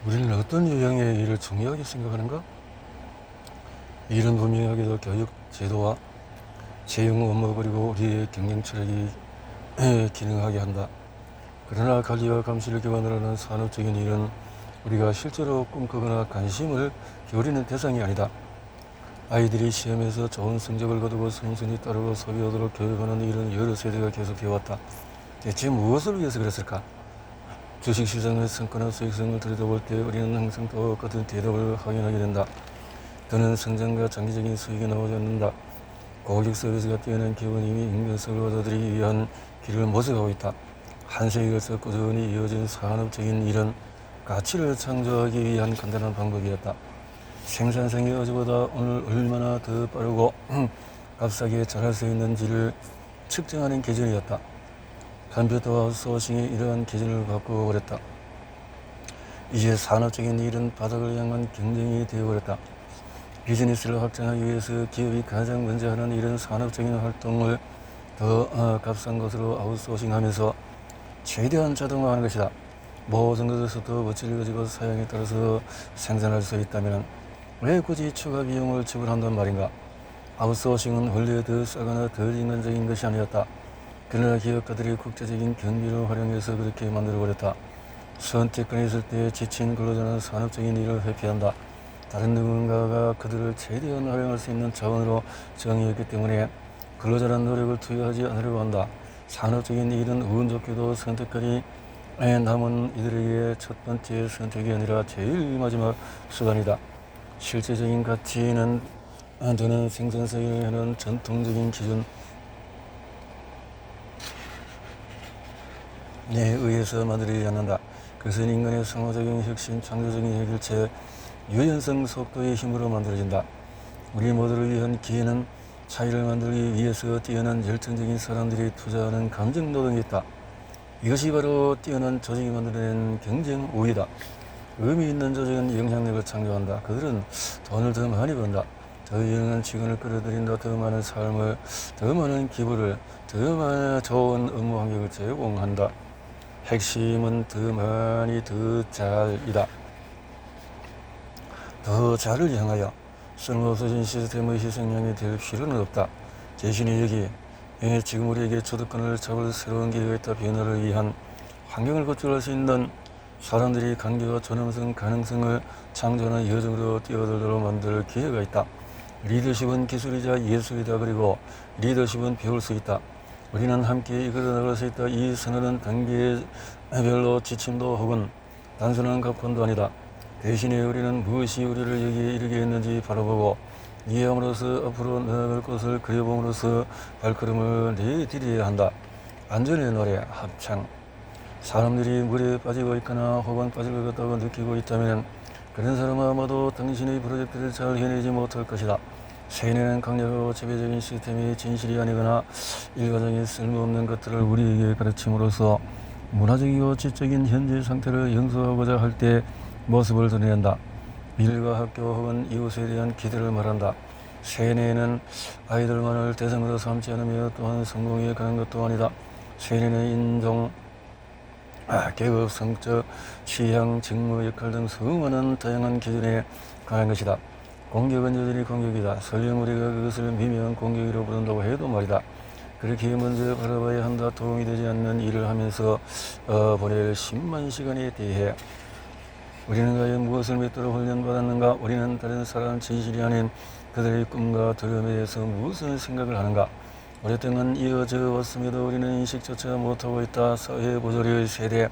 우리는 어떤 유형의 일을 중요하게 생각하는가? 일은 분명하게도 교육, 제도와 채용 업무 그리고 우리의 경영 철학이 기능하게 한다. 그러나 관리와 감시를 기반으로 하는 산업적인 일은 우리가 실제로 꿈꾸거나 관심을 기울이는 대상이 아니다. 아이들이 시험에서 좋은 성적을 거두고 선순위 따르고 소비하도록 교육하는 일은 여러 세대가 계속 해왔다. 대체 무엇을 위해서 그랬을까? 주식시장의 성과나 수익성을 들여다볼 때 우리는 항상 똑같은 대답을 확인하게 된다. 더는 성장과 장기적인 수익이 나오지 않는다. 고객 서비스가 뛰어난 기업은 이미 인간성을 얻어들이기 위한 길을 모색하고 있다. 한 세기에 걸쳐 꾸준히 이어진 산업적인 일은 가치를 창조하기 위한 간단한 방법이었다. 생산성이 어제보다 오늘 얼마나 더 빠르고 값싸게 잘할 수 있는지를 측정하는 기준이었다. 컴퓨터 아웃소싱이 이러한 기준을 바꾸어버렸다. 이제 산업적인 일은 바닥을 향한 경쟁이 되어버렸다. 비즈니스를 확장하기 위해서 기업이 가장 먼저 하는 일은 산업적인 활동을 더 값싼 것으로 아웃소싱하면서 최대한 자동화하는 것이다. 모든 것에서 더 멋지게 가지고 사양에 따라서 생산할 수 있다면 왜 굳이 추가 비용을 지불한단 말인가? 아웃소싱은 원래 더 싸거나 덜 인간적인 것이 아니었다. 그러나 기업가들이 국제적인 경비를 활용해서 그렇게 만들어버렸다. 선택권이 있을 때 지친 근로자는 산업적인 일을 회피한다. 다른 누군가가 그들을 최대한 활용할 수 있는 자원으로 정의했기 때문에 근로자란 노력을 투여하지 않으려고 한다. 산업적인 일은 운 좋게도 선택권이 남은 이들에게 첫 번째 선택이 아니라 제일 마지막 수단이다. 실제적인 가치는 더는 생산성에 하는 전통적인 기준에 의해서 만들어지지 않는다. 그것은 인간의 상호작용, 혁신, 창조적인 해결책, 유연성, 속도의 힘으로 만들어진다. 우리 모두를 위한 기회는 차이를 만들기 위해서 뛰어난 열정적인 사람들이 투자하는 감정 노동이 있다. 이것이 바로 뛰어난 조직이 만들어낸 경쟁 우위다. 의미 있는 조직은 영향력을 창조한다. 그들은 돈을 더 많이 번다. 더 유능한 직원을 끌어들인다. 더 많은 삶을, 더 많은 기부를, 더 많은 좋은 업무 환경을 제공한다. 핵심은 더 많이 더 잘이다. 더 잘을 향하여 쓸모없어진 시스템의 희생양이 될 필요는 없다. 대신에 여기 지금 우리에게 주도권을 잡을 새로운 기회가 있다. 변화를 위한 환경을 구축할 수 있는 사람들이 관계와 전환성, 가능성을 창조하는 여정으로 뛰어들도록 만들 기회가 있다. 리더십은 기술이자 예술이다. 그리고 리더십은 배울 수 있다. 우리는 함께 이끌어 나갈 수 있다. 이 선언은 단계별로 지침도 혹은 단순한 각본도 아니다. 대신에 우리는 무엇이 우리를 여기에 이르게 했는지 바라보고 이해함으로써 앞으로 나아갈 것을 그려봄으로써 발걸음을 내디뎌야 한다. 안전의 노래 합창. 사람들이 물에 빠지고 있거나 혹은 빠질 것 같다고 느끼고 있다면 그런 사람은 아마도 당신의 프로젝트를 잘 해내지 못할 것이다. 세뇌는 강력하고 지배적인 시스템이 진실이 아니거나 일반적인 쓸모없는 것들을 우리에게 가르침으로써 문화적이고 지적인 현재 상태를 영소하고자 할 때 모습을 드러낸다. 일과 학교 혹은 이웃에 대한 기대를 말한다. 세뇌는 아이들만을 대상으로 삼지 않으며 또한 성공에 가는 것도 아니다. 세뇌는 인종, 계급, 성적, 취향, 직무, 역할 등 수많은 다양한 기준에 관한 것이다. 공격은 여전히 공격이다. 설령 우리가 그것을 미묘한 공격이라고 부른다고 해도 말이다. 그렇게 먼저 바라봐야 한다. 도움이 되지 않는 일을 하면서 보낼 10만 시간에 대해 우리는 과연 무엇을 믿도록 훈련받았는가? 우리는 다른 사람 진실이 아닌 그들의 꿈과 두려움에 대해서 무슨 생각을 하는가? 오랫동안 이어져 왔음에도 우리는 인식조차 못하고 있다. 사회 보조리의 세대,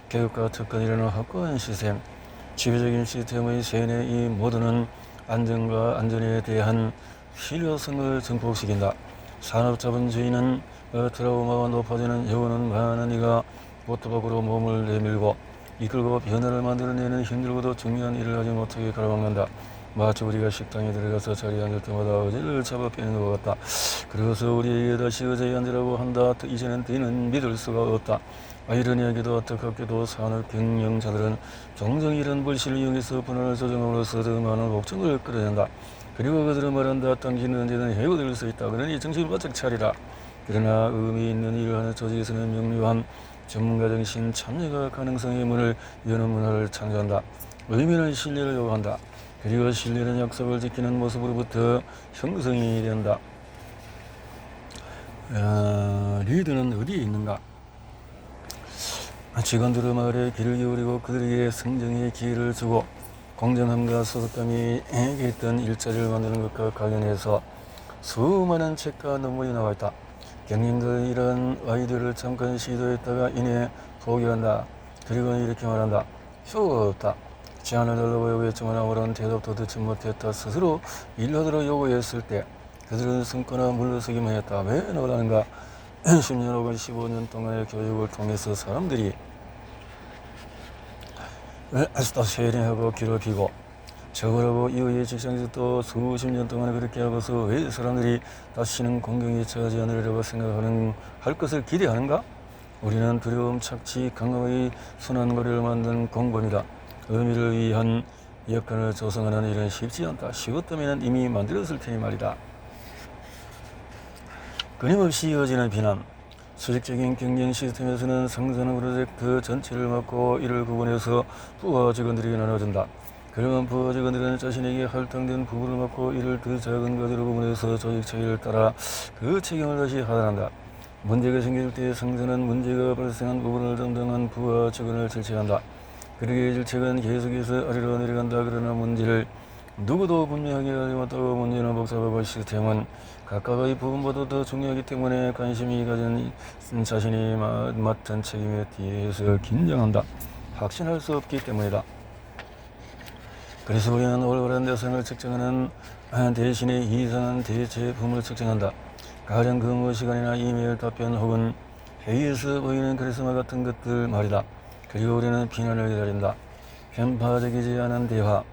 교육과 특권이라는 확고한 시스템, 지배적인 시스템의 세뇌, 이 모두는 안전과 안전에 대한 필요성을 증폭시킨다. 산업자본주의는 트라우마가 높아지는 여우는 많은 이가 보트 밖으로 몸을 내밀고 이끌고 변화를 만들어내는 힘들고도 중요한 일을 하지 못하게 가로막는다. 마치 우리가 식당에 들어가서 자리에 앉을 때마다 어제를 잡아 빼는 것 같다. 그래서 우리에게 다시 어제에 앉으라고 한다. 이제는 더는 믿을 수가 없다. 아이러니하게도 안타깝게도 산업 경영자들은 종종 이런 불신을 이용해서 분할을 조정함으로써 더 많은 걱정을 끌어낸다. 그리고 그들은 말한다. 당신은 언제든 해고될 수 있다. 그러니 정신을 바짝 차리라. 그러나 의미 있는 일을 하는 조직에서는 명료한 전문가 정신, 참여가 가능성의 문을 여는 문화를 창조한다. 의미는 신뢰를 요구한다. 그리고 신뢰는 약속을 지키는 모습으로부터 형성이 된다. 리더는 어디에 있는가? 직원들의 말에 귀를 기울이고 그들에게 성장의 기회를 주고 공정함과 소속감이 있던 일자리를 만드는 것과 관련해서 수많은 책과 논문이 나와 있다. 경영자는 이런 아이디어를 잠깐 시도했다가 이내 포기한다. 그리고 이렇게 말한다. 효과가 없다. 제안을 달라고 요구했지만 아무런 대답도 듣지 못했다. 스스로 일하도록 요구했을 때 그들은 숨거나 물러서기만 했다. 왜 너라는가? 10년 혹은 15년 동안의 교육을 통해서 사람들이 아직도 세뇌하고 괴롭히고 저거라고 이후의 직장에서 또 수십 년 동안 그렇게 하고서 왜 사람들이 다시는 공경에 처하지 않으려고 할 것을 기대하는가? 우리는 두려움, 착취, 강함의 순환거리를 만든 공범이다. 의미를 위한 역할을 조성하는 일은 쉽지 않다. 쉬웠다면 이미 만들었을 테니 말이다. 끊임없이 이어지는 비난. 수직적인 경쟁 시스템에서는 상사는 프로젝트 전체를 맡고 이를 구분해서 부하 직원들에게 나눠준다. 그러면 부하 직원들은 자신에게 할당된 부분을 맡고 이를 더 작은 것으로 구분해서 조직 체계를 따라 그 책임을 다시 하단한다. 문제가 생길 때 상사는 문제가 발생한 부분을 담당한 부하 직원을 질책한다. 그러기에 질책은 계속해서 아래로 내려간다. 그러나 문제를 누구도 분명하게 알지 못하고 문제는 복잡하고 시스템은 각각의 부분보다 더 중요하기 때문에 관심이 가진 자신이 맡은 책임에 대해서 긴장한다. 확신할 수 없기 때문이다. 그래서 우리는 올바른 대상을 측정하는 대신에 이상한 대제품을 측정한다. 가령 근무 시간이나 이메일 답변 혹은 회의에서 보이는 카리스마 같은 것들 말이다. 그리고 우리는 비난을 기다린다. 편파적이지 않은 대화.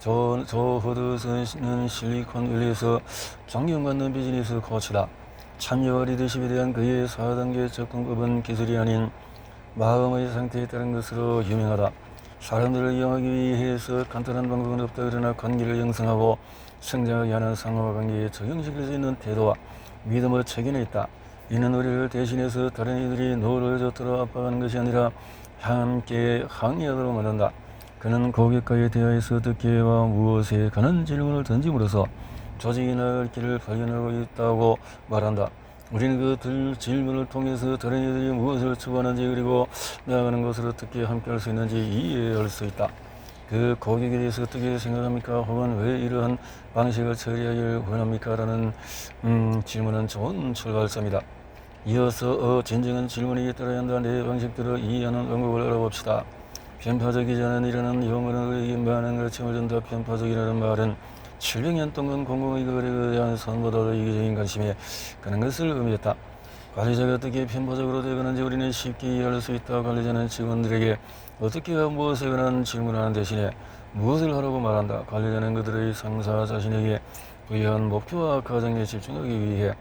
조 허드슨은 실리콘밸리에서 존경받는 비즈니스 코치다. 참여와 리더십에 대한 그의 4단계 접근법은 기술이 아닌 마음의 상태에 따른 것으로 유명하다. 사람들을 이용하기 위해서 간단한 방법은 없다. 그러나 관계를 형성하고 성장하게 하는 상호관계에 적용시킬 수 있는 태도와 믿음의 체계는 있다. 이는 우리를 대신해서 다른 이들이 노를 젓도록 압박하는 것이 아니라 함께 항의하도록 만든다. 그는 고객과의 대화에서 어떻게와 무엇에 관한 질문을 던짐으로써 조직이 나갈 길을 발견하고 있다고 말한다. 우리는 그 질문을 통해서 다른 이들이 무엇을 추구하는지 그리고 나아가는 것을 어떻게 함께할 수 있는지 이해할 수 있다. 그 고객에 대해서 어떻게 생각합니까? 혹은 왜 이러한 방식을 처리하길 원합니까? 라는 질문은 좋은 출발점이다. 이어서 진정한 질문에 따라야 한다. 내 방식대로 이해하는 방법을 알아봅시다. 편파적이지 않은 이라는 용어는 우리에게 많은 가르침을 준다. 편파적이라는 말은 700년 동안 공공의거래에 대한 선보다 더 이기적인 관심에 가는 것을 의미했다. 관리자가 어떻게 편파적으로 되가는지 우리는 쉽게 이해할 수 있다. 관리자는 직원들에게 어떻게와 무엇에 관한 질문하는 대신에 무엇을 하라고 말한다. 관리자는 그들의 상사 자신에게 부여한 목표와 과정에 집중하기 위해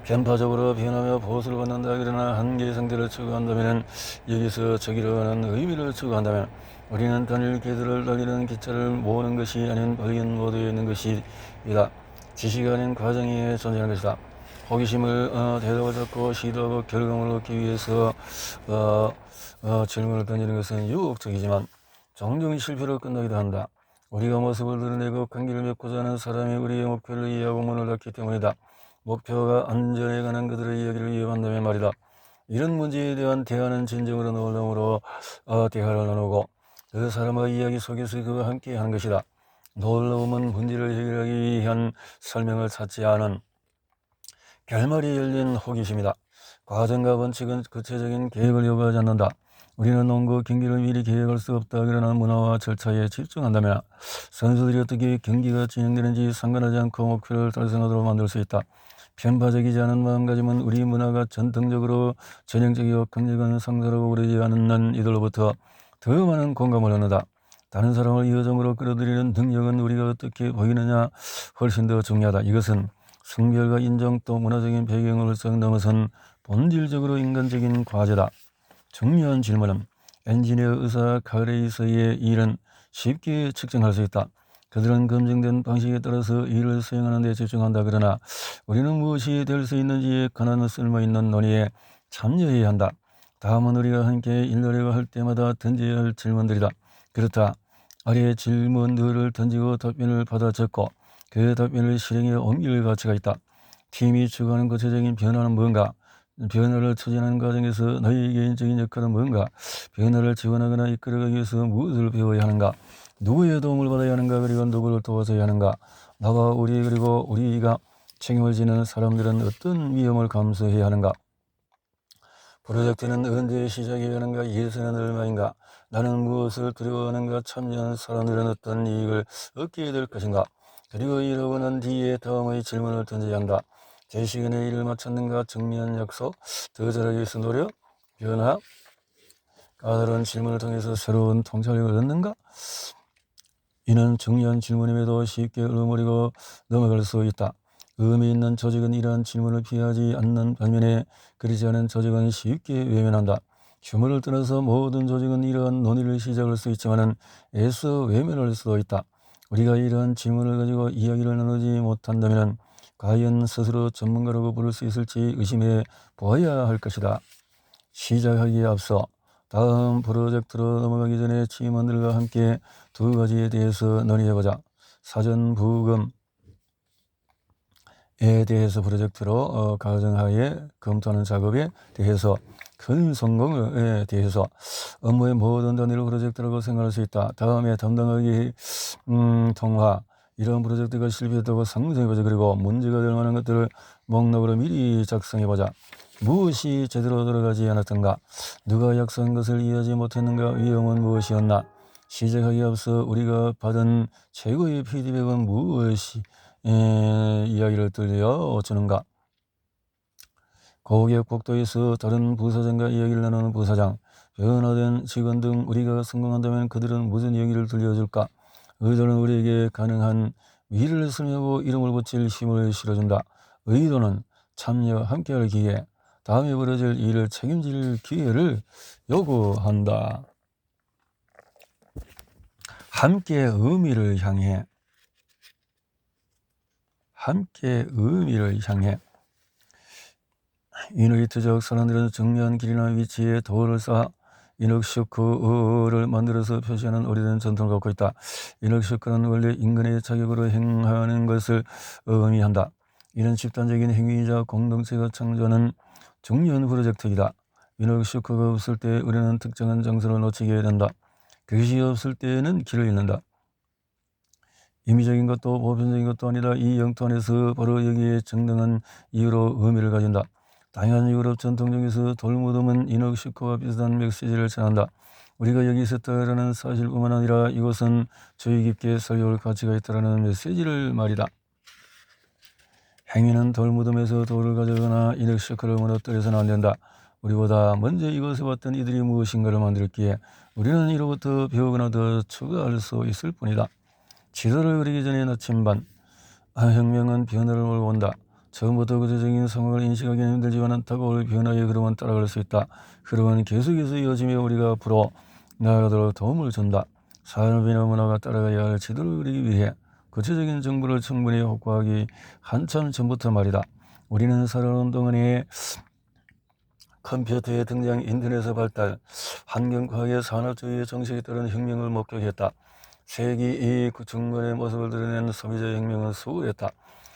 편파적으로 변하며 보수를 받는다. 그러나 한계 상태를 추구한다면 여기서 저기로 가는 의미를 추구한다면 우리는 단일 궤도를 달리는 기차를 모으는 것이 아닌 발견 모드에 있는 것이다. 지시가 아닌 과정에 존재하는 것이다. 호기심을 대답을 잡고 시도하고 결과물을 얻기 위해서 질문을 던지는 것은 유혹적이지만 종종 실패로 끝나기도 한다. 우리가 모습을 드러내고 관계를 맺고자 하는 사람이 우리의 목표를 이해하고 문을 닫기 때문이다. 목표가 안전에 관한 그들의 이야기를 이해한다면 말이다. 이런 문제에 대한 대화는 진정으로 놀라움으로 대화를 나누고 그 사람의 이야기 속에서 그와 함께 하는 것이다. 놀라움은 문제를 해결하기 위한 설명을 찾지 않은 결말이 열린 호기심이다. 과정과 원칙은 구체적인 계획을 요구하지 않는다. 우리는 농구 경기를 미리 계획할 수 없다. 그러나 문화와 절차에 집중한다면 선수들이 어떻게 경기가 진행되는지 상관하지 않고 목표를 달성하도록 만들 수 있다. 편파적이지 않은 마음가짐은 우리 문화가 전통적으로 전형적이고 강력한 상사라고 그러지 않는 이들로부터 더 많은 공감을 얻는다. 다른 사람을 이어정으로 끌어들이는 능력은 우리가 어떻게 보이느냐 훨씬 더 중요하다. 이것은 성별과 인종 또 문화적인 배경을 넘어선 본질적으로 인간적인 과제다. 중요한 질문은 엔지니어, 의사, 가레이서의 일은 쉽게 측정할 수 있다. 그들은 검증된 방식에 따라서 일을 수행하는 데 집중한다. 그러나 우리는 무엇이 될 수 있는지에 관한 쓸모있는 논의에 참여해야 한다. 다음은 우리가 함께 일하려고 할 때마다 던져야 할 질문들이다. 그렇다. 아래의 질문들을 던지고 답변을 받아 적고 그 답변을 실행에 옮길 가치가 있다. 팀이 추구하는 구체적인 변화는 뭔가? 변화를 추진하는 과정에서 너희 개인적인 역할은 뭔가? 변화를 지원하거나 이끌어가기 위해서 무엇을 배워야 하는가? 누구의 도움을 받아야 하는가? 그리고 누구를 도와줘야 하는가? 나와 우리 그리고 우리가 책임을 지는 사람들은 어떤 위험을 감수해야 하는가? 프로젝트는 언제 시작해야 하는가? 예산은 얼마인가? 나는 무엇을 두려워하는가? 참여하는 사람들은 어떤 이익을 얻게 될 것인가? 그리고 이러고 난 뒤에 다음의 질문을 던져야 한다. 제 시간에 일을 마쳤는가? 정리한 약속? 더 잘하기 위해서 노력? 변화? 까다로운 질문을 통해서 새로운 통찰력을 얻는가? 이는 중요한 질문임에도 쉽게 얼버무리고 넘어갈 수 있다. 의미 있는 조직은 이러한 질문을 피하지 않는 반면에 그렇지 않은 조직은 쉽게 외면한다. 휴머를 떠나서 모든 조직은 이러한 논의를 시작할 수 있지만 애써 외면할 수도 있다. 우리가 이러한 질문을 가지고 이야기를 나누지 못한다면 과연 스스로 전문가라고 부를 수 있을지 의심해 보아야 할 것이다. 시작하기에 앞서 다음 프로젝트로 넘어가기 전에 팀원들과 함께 두 가지에 대해서 논의해보자. 사전 부검에 대해서 프로젝트로 가정하에 검토하는 작업에 대해서 큰 성공에 대해서 업무의 모든 단위를 프로젝트라고 생각할 수 있다. 다음에 담당하기 통화 이런 프로젝트가 실패했다고 상상해보자. 그리고 문제가 될 만한 것들을 목록으로 미리 작성해보자. 무엇이 제대로 들어가지 않았던가? 누가 약속한 것을 이해하지 못했는가? 위험은 무엇이었나? 시작하기에 앞서 우리가 받은 최고의 피드백은 무엇이 이야기를 들려주는가? 고객 복도에서 다른 부사장과 이야기를 나누는 부사장, 변화된 직원 등 우리가 성공한다면 그들은 무슨 이야기를 들려줄까? 의도는 우리에게 가능한 미래를 설명하고 이름을 붙일 힘을 실어준다. 의도는 참여, 함께할 기회, 다음에 벌어질 일을 책임질 기회를 요구한다. 함께 의미를 향해, 함께 의미를 향해. 이누이트족 사람들은 정면 길이나 위치에 돌을 쌓아 이녹쇼크를 만들어서 표시하는 오래된 전통을 갖고 있다. 이녹쇼크는 원래 인간의 자격으로 행하는 것을 의미한다. 이런 집단적인 행위이자 공동체가 창조하는 중요한 프로젝트이다. 이녹쇼크가 없을 때 우리는 특정한 장소를 놓치게 된다. 그것이 없을 때는 길을 잃는다. 임의적인 것도 보편적인 것도 아니다. 이 영토 안에서 바로 여기에 정당한 이유로 의미를 가진다. 다양한 유럽 전통 중에서 돌무덤은 이녹쇼크와 비슷한 메시지를 전한다. 우리가 여기 있었다라는 사실뿐만 아니라 이곳은 주의 깊게 살펴볼 가치가 있다라는 메시지를 말이다. 행위는 돌무덤에서 돌을 가져가거나 이녹쇼크를 무너뜨려서는 안 된다. 우리보다 먼저 이곳에 왔던 이들이 무엇인가를 만들었기에 우리는 이로부터 배우거나 더 추가할 수 있을 뿐이다. 지도를 그리기 전에 나침반. 혁명은 변화를 몰고 온다. 처음부터 구체적인 상황을 인식하기는 힘들지만 다가올 변화의 흐름은 따라갈 수 있다. 흐름은 계속해서 이어지며 우리가 앞으로 나아가도록 도움을 준다. 산업이나 문화가 따라가야 할 지도를 그리기 위해 구체적인 정보를 충분히 확보하기 한참 전부터 말이다. 우리는 살아오는 동안에 컴퓨터의 등장, 인터넷의 발달, 환경과학의 산업주의의 정책에 따른 혁명을 목격했다. 세기 중반의 모습을 드러낸 소비자 혁명은 수월했다.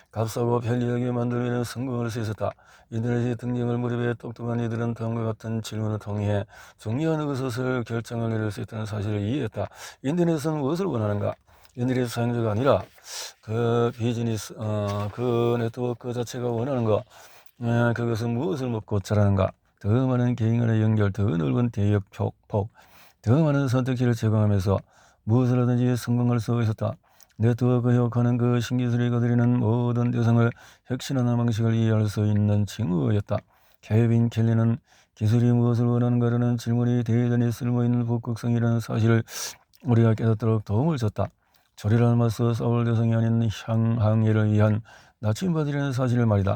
값싸고 편리하게 만들면 성공할 수 있었다. 인터넷의 등장을 무렵에 똑똑한 이들은 다음과 같은 질문을 통해 중요한 것을 결정을 내릴 수 있다는 사실을 이해했다. 인터넷은 무엇을 원하는가? 인터넷 사용자가 아니라 그 비즈니스, 그 네트워크 자체가 원하는 것, 그것은 무엇을 먹고 자라는가? 더 많은 개인 간의 연결, 더 넓은 대역 폭, 더 많은 선택지를 제공하면서 무엇을 하든지 성공할 수 있었다. 네트워크 협업하는 그 신기술이 거드리는 모든 대상을 혁신하는 방식을 이해할 수 있는 징후였다. 케빈 켈리는 기술이 무엇을 원하는가라는 질문이 대단히 쓸모있는 북극성이라는 사실을 우리가 깨닫도록 도움을 줬다. 조리를 맞서 싸울 대상이 아닌 항해를 위한 나침반이라는 사실을 말이다.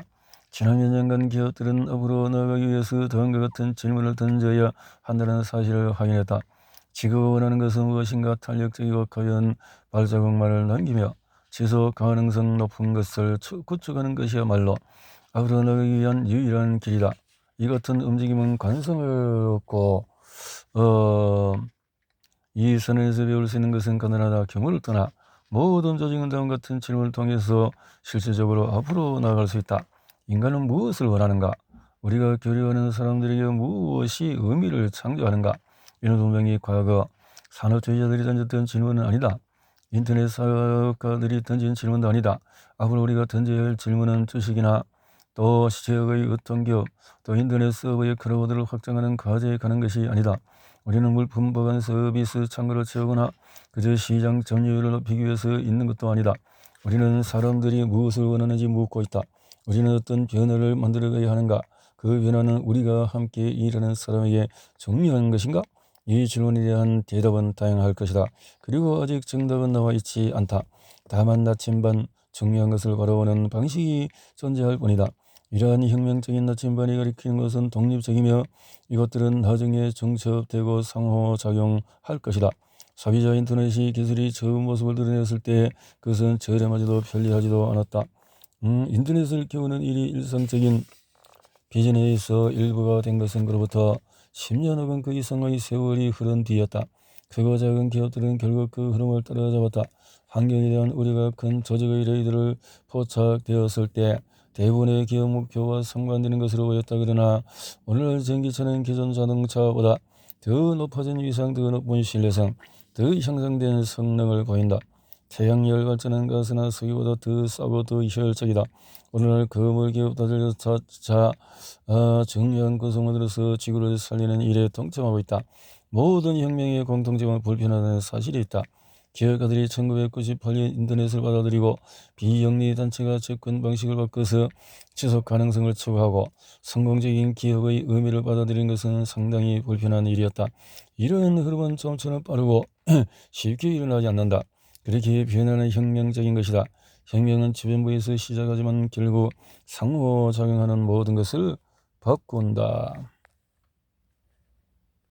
지난 몇 년간 기업들은 앞으로 나아가기 위해서 다음과 같은 질문을 던져야 한다는 사실을 확인했다. 지구가 원하는 것은 무엇인가? 탄력적이고 과연 발자국만을 남기며 지속 가능성 높은 것을 구축하는 것이야말로 앞으로 나가기 위한 유일한 길이다. 이 같은 움직임은 관성을 얻고 이 선에서 배울 수 있는 것은 가난하다 경우를 떠나 모든 조직은 다음 같은 질문을 통해서 실질적으로 앞으로 나아갈 수 있다. 인간은 무엇을 원하는가? 우리가 교류하는 사람들에게 무엇이 의미를 창조하는가? 이는 분명히 과거 산업주의자들이 던졌던 질문은 아니다. 인터넷 사업가들이 던진 질문도 아니다. 앞으로 우리가 던져야 할 질문은 주식이나 또 지역의 어떤 기업, 또 인터넷 서버의 크라우드를 확장하는 과제에 가는 것이 아니다. 우리는 물품 보관 서비스 창구를 채우거나 그저 시장 점유율을 높이기 위해서 있는 것도 아니다. 우리는 사람들이 무엇을 원하는지 묻고 있다. 우리는 어떤 변화를 만들어가야 하는가? 그 변화는 우리가 함께 일하는 사람에게 중요한 것인가? 이 질문에 대한 대답은 다양할 것이다. 그리고 아직 정답은 나와 있지 않다. 다만 나침반 중요한 것을 바라보는 방식이 존재할 뿐이다. 이러한 혁명적인 나침반이 가리키는 것은 독립적이며 이것들은 나중에 중첩되고 상호작용할 것이다. 소비자 인터넷이 기술이 처음 모습을 드러냈을 때 그것은 저렴하지도 편리하지도 않았다. 인터넷을 키우는 일이 일상적인 비전에 의해서 일부가 된 것은 그로부터 10년 혹은 그 이상의 세월이 흐른 뒤였다. 크고 작은 기업들은 결국 그 흐름을 따라잡았다. 환경에 대한 우려가 큰 조직의 레이더를 포착되었을 때 대부분의 기업 목표와 상반되는 것으로 보였다. 그러나 오늘날 전기차는 기존 자동차보다 더 높아진 위상, 더 높은 신뢰성, 더 향상된 성능을 보인다. 태양열 발전은 가스나 석유보다 더 싸고 더 효율적이다. 오늘날 거물 기업들 중요한 구성원으로서 지구를 살리는 일에 동참하고 있다. 모든 혁명의 공통점은 불편하다는 사실이 있다. 기업가들이 1998년 인터넷을 받아들이고 비영리 단체가 접근 방식을 바꿔서 지속 가능성을 추구하고 성공적인 기업의 의미를 받아들이는 것은 상당히 불편한 일이었다. 이런 흐름은 좀처럼 빠르고 쉽게 일어나지 않는다. 그렇게 변화는 혁명적인 것이다. 혁명은 주변부에서 시작하지만 결국 상호작용하는 모든 것을 바꾼다.